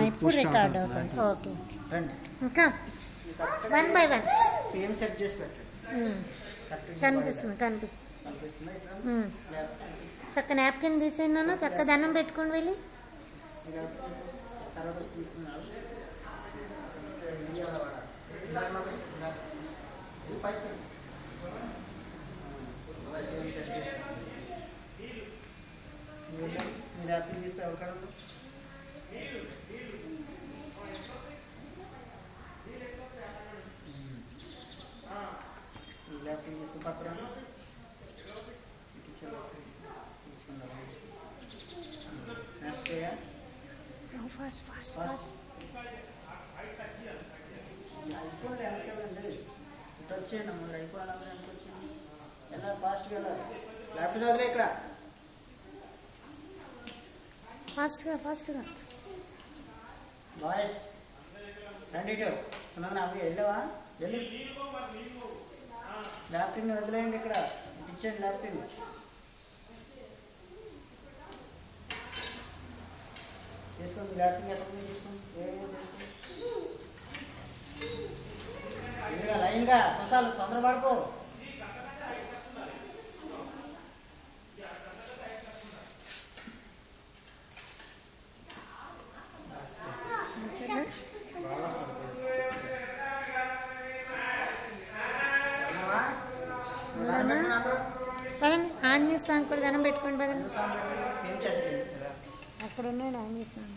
ఇప్పుడు రికార్డ్ అవుతుంది. ఓకే ఇంకా 1 by 1 సెట్ చేసి పెట్టండి. కనిపిస్తుంది. చక్క నాప్కిన్ తీసేయండి అన్న, చక్క దండం పెట్టుకొని వెళ్ళి. ఫాస్ట్ వచ్చేయండి అమ్మ, అయిపోయిన ఎంత వచ్చింది ఎలా ఫాస్ట్గా వెళ్ళాలి. ల్యాప్టాప్ వదిలే ఇక్కడ ఫాస్ట్గా బాయ్స్ రండి ఇటు. అవి వెళ్ళావా? వెళ్ళి ల్యాప్టాప్ని వదిలేయండి, ఇక్కడ ఇచ్చేయండి ల్యాప్టాప్ని. తీసుకోండి ల్యాప్టాప్ ఎక్కడ తీసుకోండి, లైన్గా కొసాలు తొందర పడుకో. పదండి ఆంజనేయ స్వామి కూడా దండం పెట్టుకోండి. పదండి అక్కడ ఉన్నాడు ఆంజనేయ స్వామి.